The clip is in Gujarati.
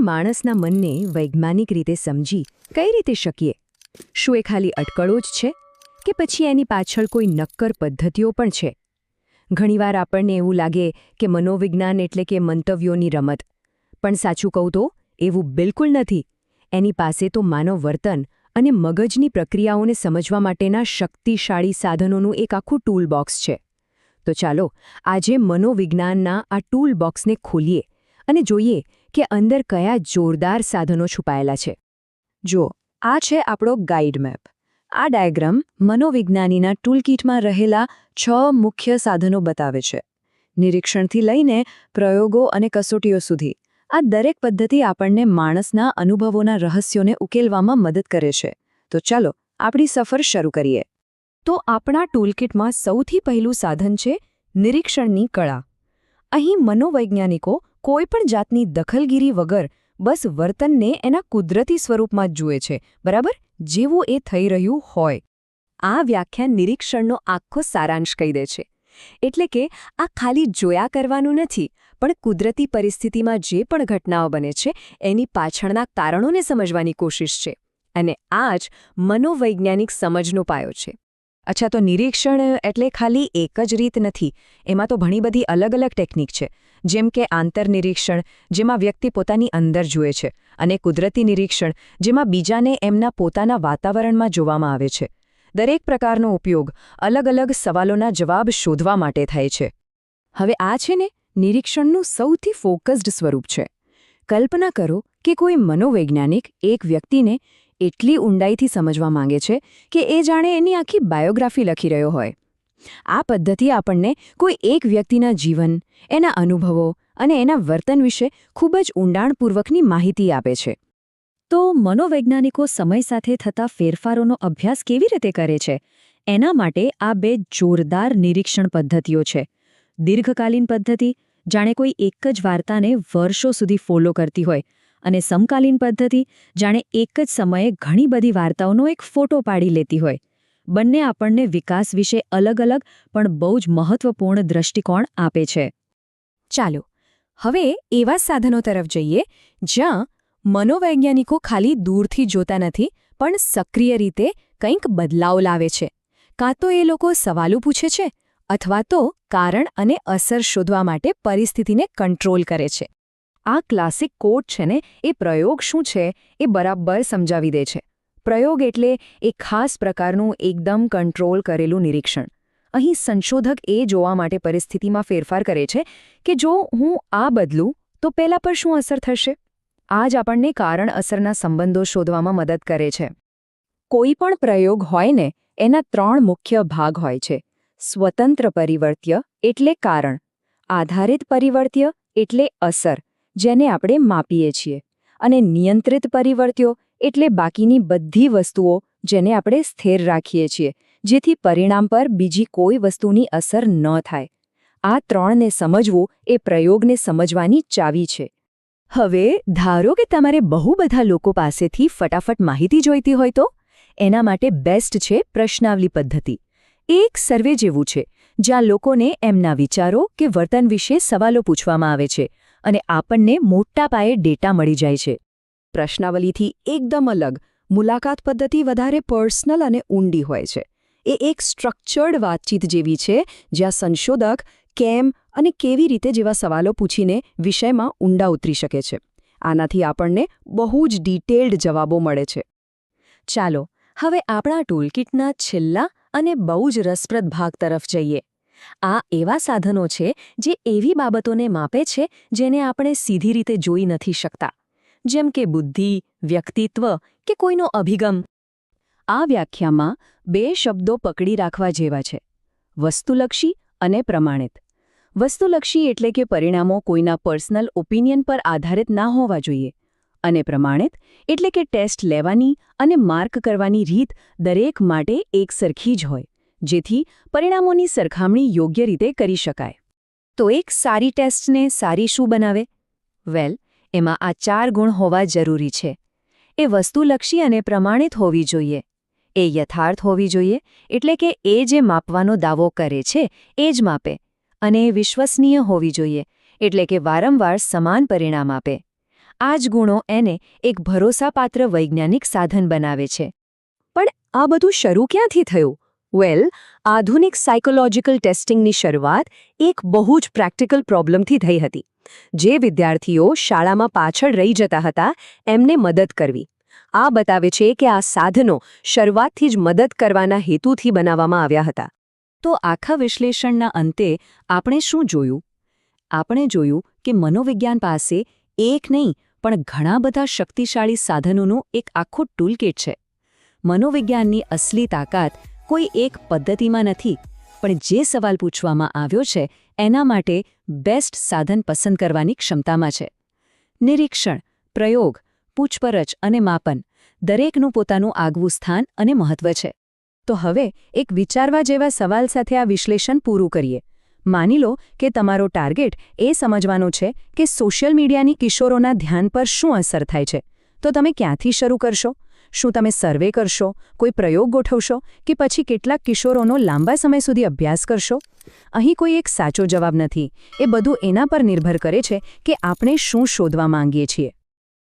માણસના મનને વૈજ્ઞાનિક રીતે સમજી કઈ રીતે શકીએ? શું એ ખાલી અટકળો જ છે કે પછી એની પાછળ કોઈ નક્કર પદ્ધતિઓ પણ છે? ઘણીવાર આપણને એવું લાગે કે મનોવિજ્ઞાન એટલે કે મંતવ્યોની રમત, પણ સાચું કહું તો એવું બિલકુલ નથી. એની પાસે તો માનવ વર્તન અને મગજની પ્રક્રિયાઓને સમજવા માટેના શક્તિશાળી સાધનોનું એક આખું ટૂલ બોક્સ છે. તો ચાલો આજે મનોવિજ્ઞાનના આ ટૂલ બોક્સને ખોલીએ અને જોઈએ કે અંદર કયા જોરદાર સાધનો છુપાયેલા છે. જો આ છે આપણો ગાઈડ મેપ. આ ડાયાગ્રામ મનોવિજ્ઞાનીના ટૂલકીટમાં રહેલા 6 મુખ્ય સાધનો બતાવે છે. નિરીક્ષણથી લઈને પ્રયોગો અને કસોટીઓ સુધી આ દરેક પદ્ધતિ આપણને માણસના અનુભવોના રહસ્યોને ઉકેલવામાં મદદ કરે છે. તો ચાલો આપણી સફર શરૂ કરીએ. તો આપણા ટૂલકીટમાં સૌથી પહેલું સાધન છે નિરીક્ષણની કળા. અહીં મનોવૈજ્ઞાનિકો કોઈપણ જાતની દખલગીરી વગર બસ વર્તનને એના કુદરતી સ્વરૂપમાં જ જુએ છે, બરાબર? જેવું એ થઈ રહ્યું હોય. આ વ્યાખ્યાન નિરીક્ષણનો આખો સારાંશ કહી દે છે. એટલે કે આ ખાલી જોયા કરવાનું નથી, પણ કુદરતી પરિસ્થિતિમાં જે પણ ઘટનાઓ બને છે એની પાછળના કારણોને સમજવાની કોશિશ છે. અને આ જ મનોવૈજ્ઞાનિક સમજનો પાયો છે. અચ્છા, તો નિરીક્ષણ એટલે ખાલી એક જ રીત નથી. એમાં તો ઘણી બધી અલગ અલગ ટેકનિક છે, જેમ કે આંતરનિરીક્ષણ, જેમાં વ્યક્તિ પોતાની અંદર જુએ છે, અને કુદરતી નિરીક્ષણ, જેમાં બીજાને એમના પોતાના વાતાવરણમાં જોવામાં આવે છે. દરેક પ્રકારનો ઉપયોગ અલગ અલગ સવાલોના જવાબ શોધવા માટે થાય છે. હવે આ છે ને નિરીક્ષણનું સૌથી ફોકસ્ડ સ્વરૂપ છે. કલ્પના કરો કે કોઈ મનોવૈજ્ઞાનિક એક વ્યક્તિને એટલી ઊંડાઈથી સમજવા માંગે છે કે એ જાણે એની આખી બાયોગ્રાફી લખી રહ્યો હોય. આ પદ્ધતિ આપણને કોઈ એક વ્યક્તિના જીવન, એના અનુભવો અને એના વર્તન વિશે ખૂબ જ ઊંડાણપૂર્વકની માહિતી આપે છે. તો મનોવૈજ્ઞાનિકો સમય સાથે થતા ફેરફારોનો અભ્યાસ કેવી રીતે કરે છે? એના માટે આ 2 જોરદાર નિરીક્ષણ પદ્ધતિઓ છે. દીર્ઘકાલીન પદ્ધતિ, જાણે કોઈ એક જ વાર્તાને વર્ષો સુધી ફોલો કરતી હોય, અને સમકાલીન પદ્ધતિ, જાણે એક જ સમયે ઘણી બધી વાર્તાઓનો એક ફોટો પાડી લેતી હોય. બંને આપણને વિકાસ વિશે અલગ અલગ પણ બહુ જ મહત્વપૂર્ણ દૃષ્ટિકોણ આપે છે. ચાલો હવે એવા સાધનો તરફ જઈએ જ્યાં મનોવૈજ્ઞાનિકો ખાલી દૂરથી જોતા નથી, પણ સક્રિય રીતે કંઈક બદલાવ લાવે છે. કાં તો એ લોકો સવાલો પૂછે છે, અથવા તો કારણ અને અસર શોધવા માટે પરિસ્થિતિને કંટ્રોલ કરે છે. આ ક્લાસિક કોટ છે ને, એ પ્રયોગ શું છે એ બરાબર સમજાવી દે છે. પ્રયોગ એટલે એક ખાસ પ્રકારનું એકદમ કંટ્રોલ કરેલું નિરીક્ષણ. અહીં સંશોધક એ જોવા માટે પરિસ્થિતિમાં ફેરફાર કરે છે કે જો હું આ બદલું તો પેલા પર શું અસર થશે. આ જ આપણને કારણ અસરના સંબંધો શોધવામાં મદદ કરે છે. કોઈ પણ પ્રયોગ હોય ને, એના 3 મુખ્ય ભાગ હોય છે. સ્વતંત્ર પરિવર્ત્ય એટલે કારણ, આધારિત પરિવર્ત્ય એટલે અસર, જેને આપણે માપીએ છીએ, અને નિયંત્રિત પરિવર્ત્યો એટલે બાકીની બધી વસ્તુઓ જેને આપણે સ્થિર રાખીએ છીએ, જેથી પરિણામ પર બીજી કોઈ વસ્તુની અસર ન થાય. આ 3ને સમજવું એ પ્રયોગને સમજવાની ચાવી છે. હવે ધારો કે તમારે બહુ બધા લોકો પાસેથી ફટાફટ માહિતી જોઈતી હોય તો એના માટે બેસ્ટ છે પ્રશ્નાવલી પદ્ધતિ. એક સર્વે જેવું છે, જ્યાં લોકોને એમના વિચારો કે વર્તન વિશે સવાલો પૂછવામાં આવે છે અને આપણને મોટા પાયે ડેટા મળી જાય છે. પ્રશ્નાવલીથી એકદમ અલગ મુલાકાત પદ્ધતિ વધારે પર્સનલ અને ઊંડી હોય છે. એ એક સ્ટ્રક્ચર્ડ વાતચીત જેવી છે, જ્યાં સંશોધક કેમ અને કેવી રીતે જેવા સવાલો પૂછીને વિષયમાં ઊંડા ઉતરી શકે છે. આનાથી આપણને બહુ જ ડિટેલ્ડ જવાબો મળે છે. ચાલો હવે આપણા ટૂલકીટના છેલ્લા અને બહુ જ રસપ્રદ ભાગ તરફ જઈએ. આ એવા સાધનો છે જે એવી બાબતોને માપે છે જેને આપણે સીધી રીતે જોઈ નથી શકતા, જેમ કે બુદ્ધિ, વ્યક્તિત્વ કે કોઈનો અભિગમ. આ વ્યાખ્યામાં 2 શબ્દો પકડી રાખવા જેવા છે: વસ્તુલક્ષી અને પ્રમાણિત. વસ્તુલક્ષી એટલે કે પરિણામો કોઈના પર્સનલ ઓપિનિયન પર આધારિત ના હોવા જોઈએ, અને પ્રમાણિત એટલે કે ટેસ્ટ લેવાની અને માર્ક કરવાની રીત દરેક માટે એક સરખી જ હોય, જેથી પરિણામોની સરખામણી યોગ્ય રીતે કરી શકાય. તો એક સારી ટેસ્ટને સારી શું બનાવે? વેલ, એમાં આ 4 ગુણ હોવા જરૂરી છે. એ વસ્તુલક્ષી અને પ્રમાણિત હોવી જોઈએ. એ યથાર્થ હોવી જોઈએ, એટલે કે એ જે માપવાનો દાવો કરે છે એ જ માપે. અને એ વિશ્વસનીય હોવી જોઈએ, એટલે કે વારંવાર સમાન પરિણામ આપે. આ જ ગુણો એને એક ભરોસાપાત્ર વૈજ્ઞાનિક સાધન બનાવે છે. પણ આ બધું શરૂ ક્યાંથી થયું? આધુનિક સાયકોલોજીકલ ટેસ્ટિંગની શરૂઆત એક બહુ જ પ્રેક્ટિકલ પ્રોબ્લેમથી થઈ હતી. જે વિદ્યાર્થીઓ શાળામાં પાછળ રહી જતા હતા એમને મદદ કરવી. આ બતાવે છે કે આ સાધનો શરૂઆતથી જ મદદ કરવાના હેતુથી બનાવવામાં આવ્યા હતા. તો આખા વિશ્લેષણના અંતે આપણે શું જોયું? આપણે જોયું કે મનોવિજ્ઞાન પાસે એક નહીં પણ ઘણા બધા શક્તિશાળી સાધનોનું એક આખું ટૂલકિટ છે. મનોવિજ્ઞાનની અસલી તાકાત કોઈ એક પદ્ધતિમાં નથી, પણ જે સવાલ પૂછવામાં આવ્યો છે એના માટે બેસ્ટ સાધન પસંદ કરવાની ક્ષમતામાં છે. નિરીક્ષણ, પ્રયોગ, પૂછપરછ અને માપન દરેકનું પોતાનું આગવું સ્થાન અને મહત્વ છે. તો હવે એક વિચારવા જેવા સવાલ સાથે આ વિશ્લેષણ પૂરું કરીએ. માની લો કે તમારો ટાર્ગેટ એ સમજવાનો છે કે સોશિયલ મીડિયાની કિશોરોના ધ્યાન પર શું અસર થાય છે. તો તમે ક્યાંથી શરૂ કરશો? શું તમે સર્વે કરશો, કોઈ પ્રયોગ ગોઠવશો કે પછી કેટલાક કિશોરોનો લાંબા સમય સુધી અભ્યાસ કરશો? અહીં કોઈ એક સાચો જવાબ નથી. એ બધું એના પર નિર્ભર કરે છે કે આપણે શું શોધવા માંગીએ છીએ.